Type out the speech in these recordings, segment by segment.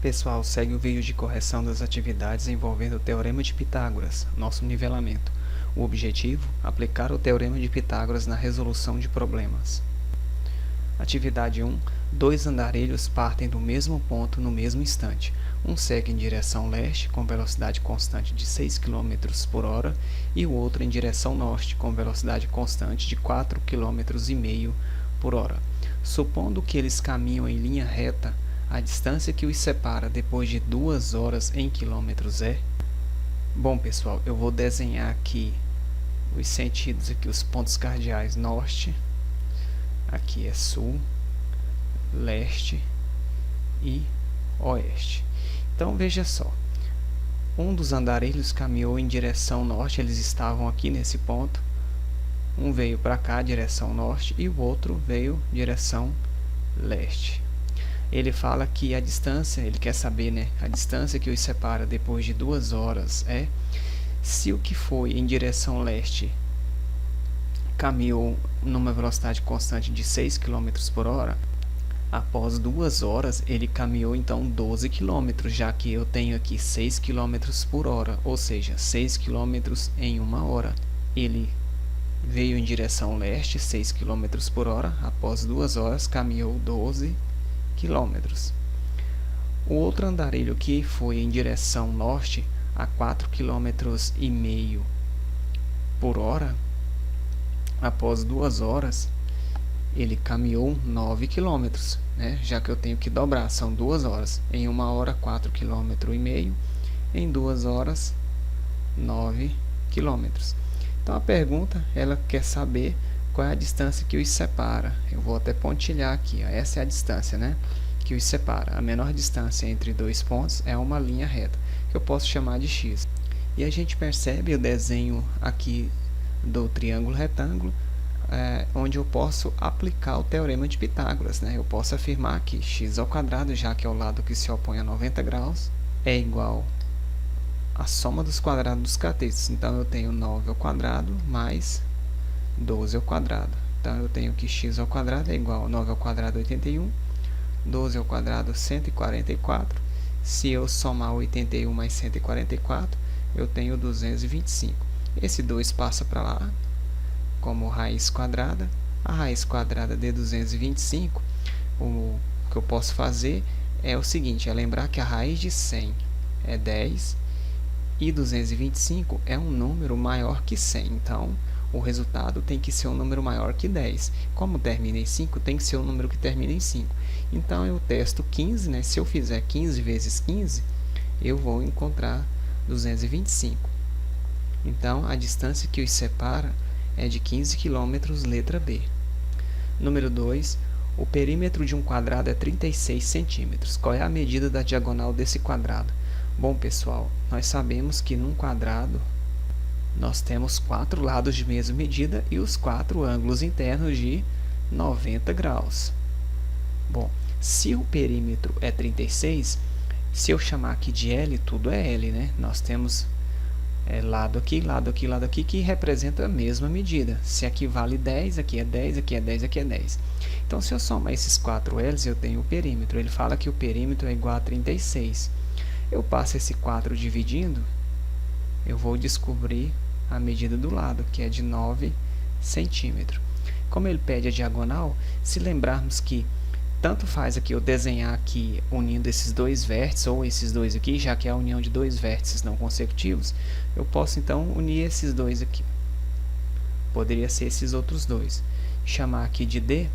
Pessoal, segue o vídeo de correção das atividades envolvendo o Teorema de Pitágoras, nosso nivelamento. O objetivo? Aplicar o Teorema de Pitágoras na resolução de problemas. Atividade 1. Dois andarilhos partem do mesmo ponto no mesmo instante. Um segue em direção leste com velocidade constante de 6 km por hora e o outro em direção norte com velocidade constante de 4,5 km por hora. Supondo que eles caminham em linha reta, a distância que os separa depois de 2 horas em quilômetros é... Bom, pessoal, eu vou desenhar aqui os sentidos, aqui os pontos cardeais norte, aqui é sul, leste e oeste. Então veja só, um dos andarilhos caminhou em direção norte, eles estavam aqui nesse ponto, um veio para cá, direção norte, e o outro veio direção leste. Ele fala que a distância, ele quer saber, né, a distância que os separa depois de 2 horas é, se o que foi em direção leste caminhou numa velocidade constante de 6 km por hora, após 2 horas ele caminhou então 12 km, já que eu tenho aqui 6 km por hora, ou seja, 6 km em 1 hora. Ele veio em direção leste, 6 km por hora, após 2 horas caminhou 12 km. O outro andarilho que foi em direção norte a 4,5 km por hora, após 2 horas ele caminhou 9 km, né? Já que eu tenho que dobrar, são 2 horas, em 1 hora 4,5 km, em 2 horas 9 km. Então a pergunta, ela quer saber qual é a distância que os separa. Eu vou até pontilhar aqui, ó. Essa é a distância, né, que os separa. A menor distância entre dois pontos é uma linha reta, que eu posso chamar de x. E a gente percebe o desenho aqui do triângulo retângulo, onde eu posso aplicar o Teorema de Pitágoras, né? Eu posso afirmar que x ao quadrado, já que é o lado que se opõe a 90 graus, é igual à soma dos quadrados dos catetos. Então eu tenho 9 ao quadrado mais 12 ao quadrado. Então eu tenho que x ao quadrado é igual a 9 ao quadrado 81, 12 ao quadrado 144. Se eu somar 81 mais 144, eu tenho 225. Esse 2 passa para lá como raiz quadrada. A raiz quadrada de 225, o que eu posso fazer é o seguinte, é lembrar que a raiz de 100 é 10 e 225 é um número maior que 100. Então, o resultado tem que ser um número maior que 10. Como termina em 5, tem que ser um número que termina em 5. Então, eu testo 15, né? Se eu fizer 15 vezes 15, eu vou encontrar 225. Então, a distância que os separa é de 15 km, letra B. Número 2. O perímetro de um quadrado é 36 centímetros. Qual é a medida da diagonal desse quadrado? Bom, pessoal, nós sabemos que num quadrado nós temos 4 lados de mesma medida e os 4 ângulos internos de 90 graus. Bom, se o perímetro é 36, se eu chamar aqui de L, tudo é L, né? Nós temos lado aqui, lado aqui, lado aqui, que representa a mesma medida. Se aqui vale 10, aqui é 10, aqui é 10, aqui é 10. Então, se eu somar esses 4 L's, eu tenho o perímetro. Ele fala que o perímetro é igual a 36. Eu passo esse 4 dividindo, eu vou descobrir a medida do lado, que é de 9 centímetros. Como ele pede a diagonal, se lembrarmos que tanto faz aqui eu desenhar aqui unindo esses dois vértices, ou esses dois aqui, já que é a união de dois vértices não consecutivos, eu posso então unir esses dois aqui. Poderia ser esses outros dois. Chamar aqui de D,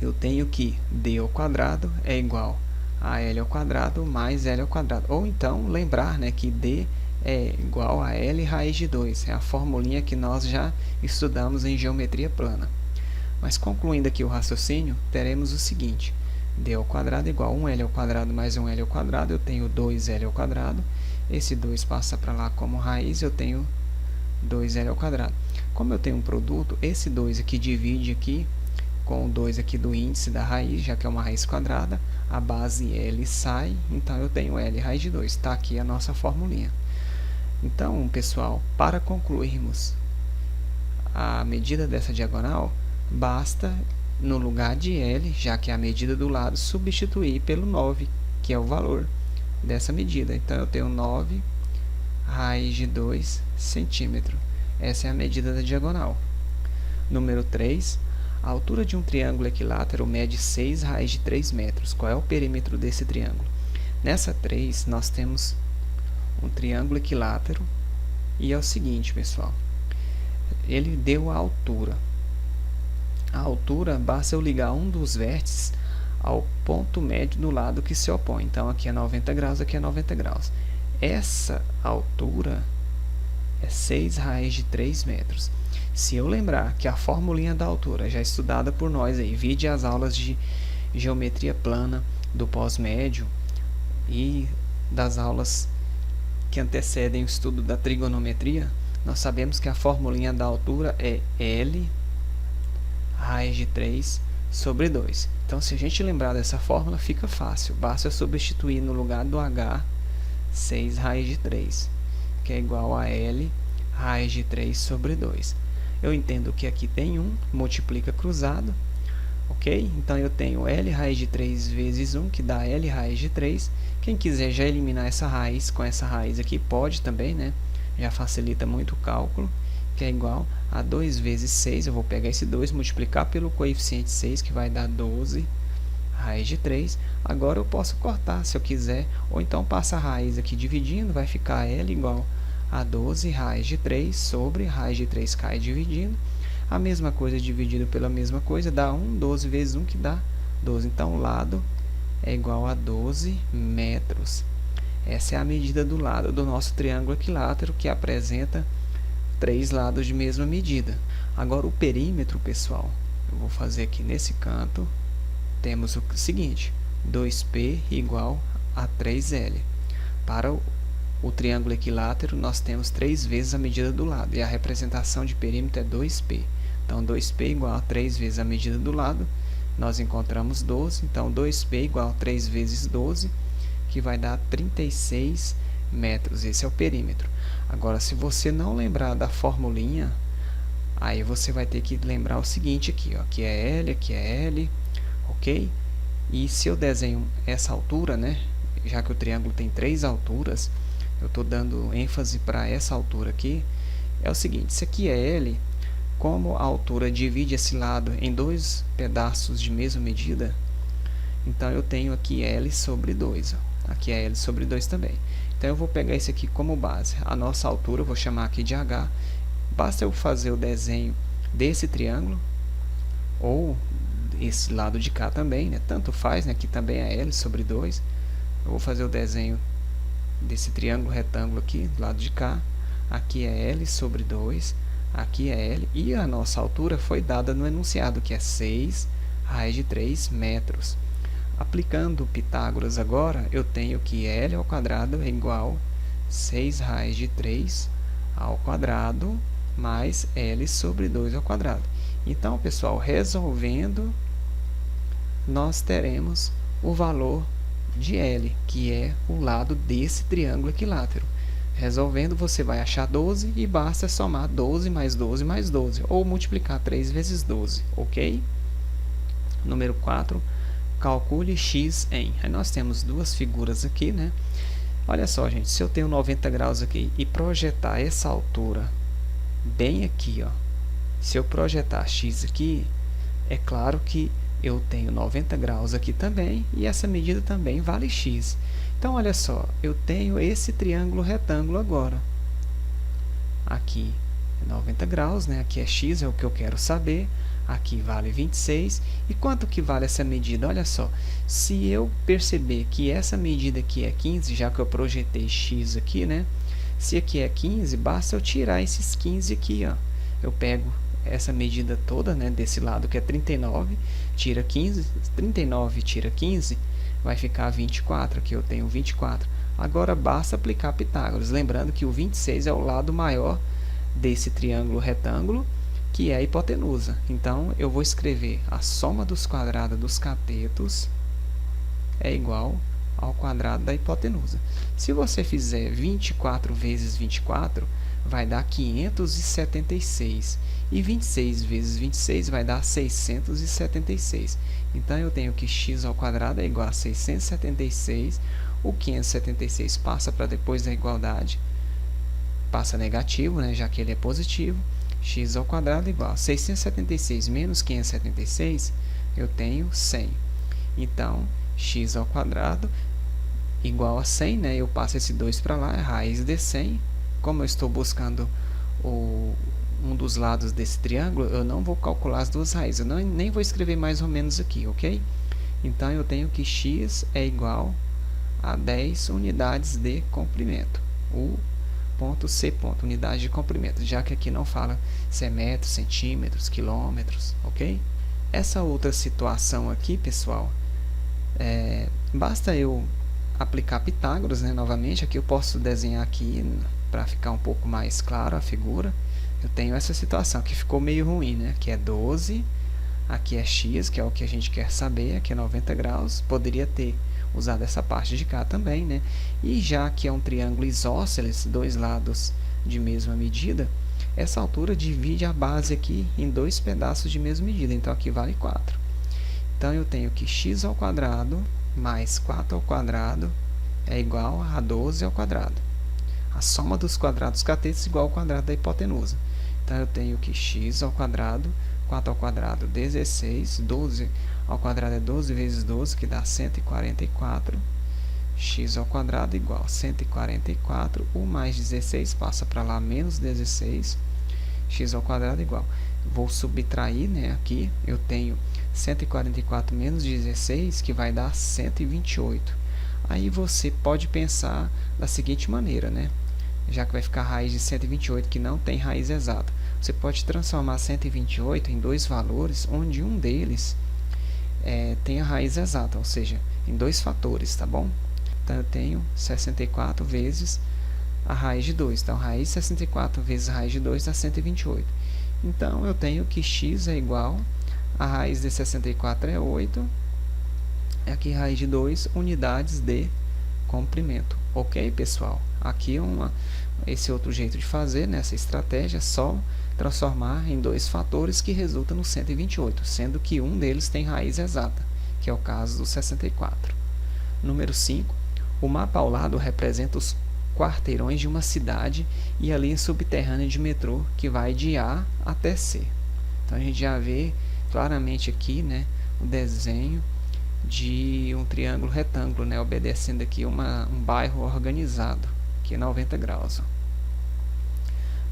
eu tenho que D ao quadrado é igual a L ao quadrado mais L ao quadrado. Ou então lembrar, né, que D é igual a L raiz de 2. É a formulinha que nós já estudamos em geometria plana. Mas concluindo aqui o raciocínio, teremos o seguinte: D ao quadrado é igual a 1L ao quadrado mais 1L ao quadrado, eu tenho 2L ao quadrado. Esse 2 passa para lá como raiz, eu tenho 2L ao quadrado. Como eu tenho um produto, esse 2 aqui divide aqui com o 2 aqui do índice da raiz, já que é uma raiz quadrada, a base L sai, então eu tenho L raiz de 2. Está aqui a nossa formulinha. Então, pessoal, para concluirmos a medida dessa diagonal, basta, no lugar de L, já que é a medida do lado, substituir pelo 9, que é o valor. dessa medida. Então, eu tenho 9 raiz de 2 centímetros. Essa é a medida da diagonal. Número 3. A altura de um triângulo equilátero mede 6 raiz de 3 metros. Qual é o perímetro desse triângulo? Nessa 3, nós temos um triângulo equilátero. E é o seguinte, pessoal. Ele deu a altura. A altura, basta eu ligar um dos vértices ao ponto médio do lado que se opõe. Então, aqui é 90 graus, aqui é 90 graus. Essa altura é 6 raiz de 3 metros. Se eu lembrar que a formulinha da altura já é estudada por nós aí, vide as aulas de geometria plana do pós-médio e das aulas que antecedem o estudo da trigonometria, nós sabemos que a formulinha da altura é L raiz de 3 sobre 2. Então, se a gente lembrar dessa fórmula, fica fácil. Basta eu substituir no lugar do H 6 raiz de 3, que é igual a L raiz de 3 sobre 2. Eu entendo que aqui tem 1, multiplica cruzado, ok? Então, eu tenho L raiz de 3 vezes 1, que dá L raiz de 3. Quem quiser já eliminar essa raiz com essa raiz aqui, pode também, né? Já facilita muito o cálculo, que é igual a 2 vezes 6. Eu vou pegar esse 2, multiplicar pelo coeficiente 6, que vai dar 12 raiz de 3. Agora eu posso cortar se eu quiser, ou então passa a raiz aqui dividindo, vai ficar L igual a 12 raiz de 3 sobre raiz de 3 cai dividindo. A mesma coisa dividido pela mesma coisa dá 1, 12 vezes 1 que dá 12. Então, o lado é igual a 12 metros. Essa é a medida do lado do nosso triângulo equilátero, que apresenta 3 lados de mesma medida. Agora, o perímetro, pessoal, eu vou fazer aqui nesse canto, temos o seguinte, 2P igual a 3L. Para o triângulo equilátero, nós temos 3 vezes a medida do lado, e a representação de perímetro é 2P. Então, 2P igual a 3 vezes a medida do lado, nós encontramos 12. Então, 2P igual a 3 vezes 12, que vai dar 36 metros. Esse é o perímetro. Agora, se você não lembrar da formulinha, aí você vai ter que lembrar o seguinte aqui, ó, aqui é L, aqui é L, ok? E se eu desenho essa altura, né, já que o triângulo tem 3 alturas, eu estou dando ênfase para essa altura aqui, é o seguinte, isso aqui é L, como a altura divide esse lado em 2 pedaços de mesma medida, então eu tenho aqui L sobre 2, ó. Aqui é L sobre 2 também. Então, eu vou pegar esse aqui como base. A nossa altura, eu vou chamar aqui de H. Basta eu fazer o desenho desse triângulo, ou esse lado de cá também, né? Tanto faz, né? Aqui também é L sobre 2. Eu vou fazer o desenho desse triângulo retângulo aqui, do lado de cá. Aqui é L sobre 2, aqui é L. E a nossa altura foi dada no enunciado, que é 6 raiz de 3 metros. Aplicando Pitágoras agora, eu tenho que L ao quadrado é igual a 6 raiz de 3 ao quadrado mais L sobre 2 ao quadrado. Então, pessoal, resolvendo, nós teremos o valor de L, que é o lado desse triângulo equilátero. Resolvendo, você vai achar 12 e basta somar 12 mais 12 mais 12, ou multiplicar 3 vezes 12, ok? Número 4. Calcule x em. Aí nós temos duas figuras aqui, né? Olha só, gente, se eu tenho 90 graus aqui e projetar essa altura bem aqui, ó. Se eu projetar x aqui, é claro que eu tenho 90 graus aqui também, e essa medida também vale x. Então, olha só, eu tenho esse triângulo retângulo agora. Aqui é 90 graus, né? Aqui é x, é o que eu quero saber. Aqui vale 26. E quanto que vale essa medida? Olha só, se eu perceber que essa medida aqui é 15, já que eu projetei x aqui, né? Se aqui é 15, basta eu tirar esses 15 aqui, ó. Eu pego essa medida toda, né, desse lado que é 39, tira 15, 39 tira 15, vai ficar 24, aqui eu tenho 24. Agora basta aplicar Pitágoras, lembrando que o 26 é o lado maior desse triângulo retângulo, que é a hipotenusa. Então, eu vou escrever a soma dos quadrados dos catetos é igual ao quadrado da hipotenusa. Se você fizer 24 vezes 24, vai dar 576. E 26 vezes 26 vai dar 676. Então, eu tenho que x ao quadrado é igual a 676. O 576 passa para depois da igualdade, passa negativo, né, já que ele é positivo. X ao quadrado é igual a 676 menos 576, eu tenho 100. Então, x ao quadrado igual a 100, né? Eu passo esse 2 para lá, é raiz de 100. Como eu estou buscando um dos lados desse triângulo, eu não vou calcular as duas raízes. Eu nem vou escrever mais ou menos aqui, ok? Então, eu tenho que x é igual a 10 unidades de comprimento. Ponto C, ponto, unidade de comprimento, já que aqui não fala se é metros, centímetros, quilômetros, ok? Essa outra situação aqui, pessoal, basta eu aplicar Pitágoras, né, novamente. Aqui eu posso desenhar aqui para ficar um pouco mais claro a figura. Eu tenho essa situação que ficou meio ruim, né? Aqui é 12, aqui é x, que é o que a gente quer saber, aqui é 90 graus. Poderia ter usado essa parte de cá também, né? E já que é um triângulo isósceles, dois lados de mesma medida, essa altura divide a base aqui em dois pedaços de mesma medida. Então, aqui vale 4. Então, eu tenho que x ao quadrado mais 4 ao quadrado é igual a 12 ao quadrado. A soma dos quadrados catetos é igual ao quadrado da hipotenusa. Então, eu tenho que x ao quadrado, 4 ao quadrado, 16, 12 ao quadrado é 12 vezes 12, que dá 144. X ao quadrado igual a 144. O mais 16 passa para lá, menos 16. X ao quadrado igual. Vou subtrair, né, aqui. Eu tenho 144 menos 16, que vai dar 128. Aí você pode pensar da seguinte maneira, né? Já que vai ficar a raiz de 128, que não tem raiz exata. Você pode transformar 128 em dois valores, onde um deles tem a raiz exata, ou seja, em dois fatores, tá bom? Então, eu tenho 64 vezes a raiz de 2. Então, raiz de 64 vezes a raiz de 2 dá 128. Então, eu tenho que x é igual a raiz de 64 é 8. Aqui, raiz de 2 unidades de comprimento. Ok, pessoal? Aqui esse outro jeito de fazer, nessa estratégia, é só transformar em dois fatores que resultam no 128, sendo que um deles tem raiz exata, que é o caso do 64. Número 5. O mapa ao lado representa os quarteirões de uma cidade e a linha subterrânea de metrô, que vai de A até C. Então, a gente já vê claramente aqui, né, o desenho de um triângulo retângulo, né, obedecendo aqui um bairro organizado, que é 90 graus. Ó.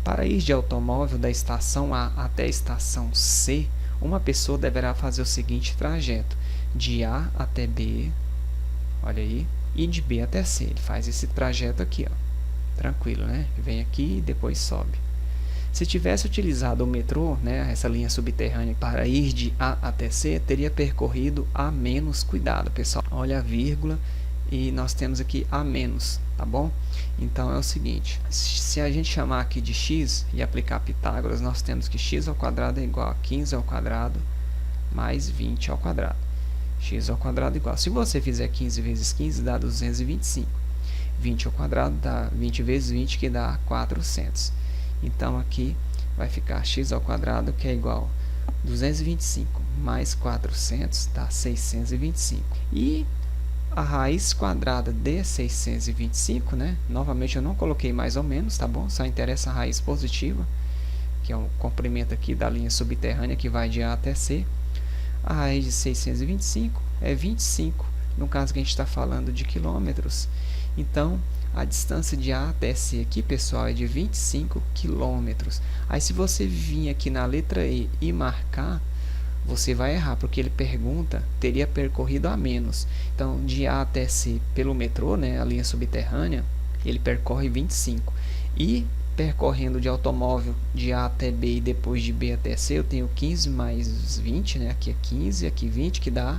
Para ir de automóvel da estação A até a estação C, uma pessoa deverá fazer o seguinte trajeto: de A até B, olha aí, e de B até C. Ele faz esse trajeto aqui, ó, tranquilo, né? Vem aqui e depois sobe. Se tivesse utilizado o metrô, né, essa linha subterrânea, para ir de A até C, teria percorrido a menos. Cuidado, pessoal. Olha a vírgula e nós temos aqui a menos, tá bom? Então, é o seguinte, se a gente chamar aqui de x e aplicar Pitágoras, nós temos que x ao quadrado é igual a 15 ao quadrado mais 20 ao quadrado. X ao quadrado igual. Se você fizer 15 vezes 15, dá 225. 20 ao quadrado dá 20 vezes 20, que dá 400. Então, aqui vai ficar x ao quadrado, que é igual a 225 mais 400, dá 625. E a raiz quadrada de 625, né? Novamente, eu não coloquei mais ou menos, tá bom? Só interessa a raiz positiva, que é o comprimento aqui da linha subterrânea, que vai de A até C. A raiz de 625 é 25, no caso que a gente está falando de quilômetros. Então, a distância de A até C aqui, pessoal, é de 25 quilômetros. Aí, se você vir aqui na letra E e marcar, você vai errar, porque ele pergunta, teria percorrido a menos. Então, de A até C pelo metrô, né, a linha subterrânea, ele percorre 25. E percorrendo de automóvel de A até B e depois de B até C, eu tenho 15 mais 20, né? Aqui é 15, aqui 20, que dá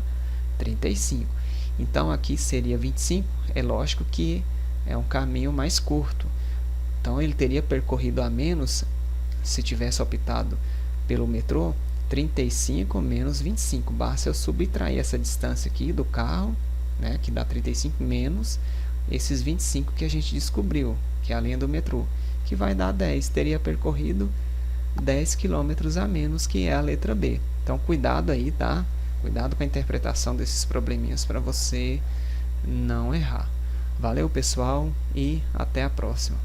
35. Então, aqui seria 25. É lógico que é um caminho mais curto. Então, ele teria percorrido a menos, se tivesse optado pelo metrô, 35 menos 25. Basta eu subtrair essa distância aqui do carro, né? Que dá 35 menos esses 25 que a gente descobriu, que é a linha do metrô, que vai dar 10. Teria percorrido 10 km a menos, que é a letra B. Então, cuidado aí, tá? Cuidado com a interpretação desses probleminhas para você não errar. Valeu, pessoal, e até a próxima.